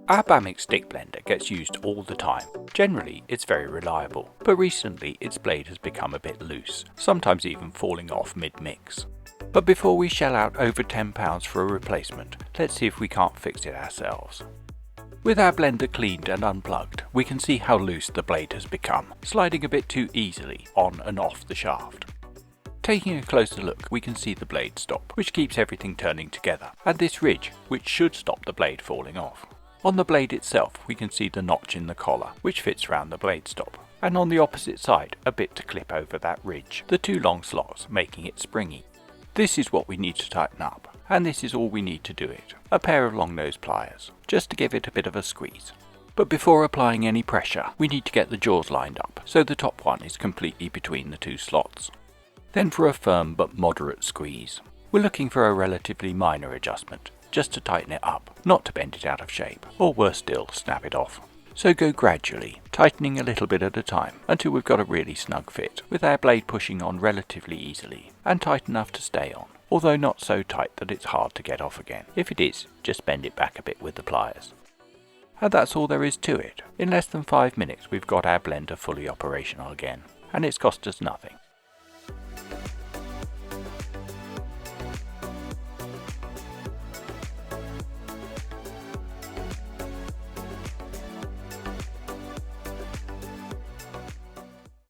Our Bamix stick blender gets used all the time. Generally, it's very reliable, but recently its blade has become a bit loose, sometimes even falling off mid-mix. But before we shell out over £10 for a replacement, let's see if we can't fix it ourselves. With our blender cleaned and unplugged, we can see how loose the blade has become, sliding a bit too easily on and off the shaft. Taking a closer look, we can see the blade stop, which keeps everything turning together, and this ridge, which should stop the blade falling off. On the blade itself, we can see the notch in the collar, which fits round the blade stop, and on the opposite side, a bit to clip over that ridge, the two long slots making it springy. This is what we need to tighten up, and this is all we need to do it, a pair of long nose pliers, just to give it a bit of a squeeze. But before applying any pressure, we need to get the jaws lined up, so the top one is completely between the two slots. Then for a firm but moderate squeeze. We're looking for a relatively minor adjustment, just to tighten it up, not to bend it out of shape, or worse still, snap it off. So go gradually, tightening a little bit at a time, until we've got a really snug fit, with our blade pushing on relatively easily, and tight enough to stay on, although not so tight that it's hard to get off again. If it is, just bend it back a bit with the pliers. And that's all there is to it. In less than 5 minutes we've got our blender fully operational again, and it's cost us nothing.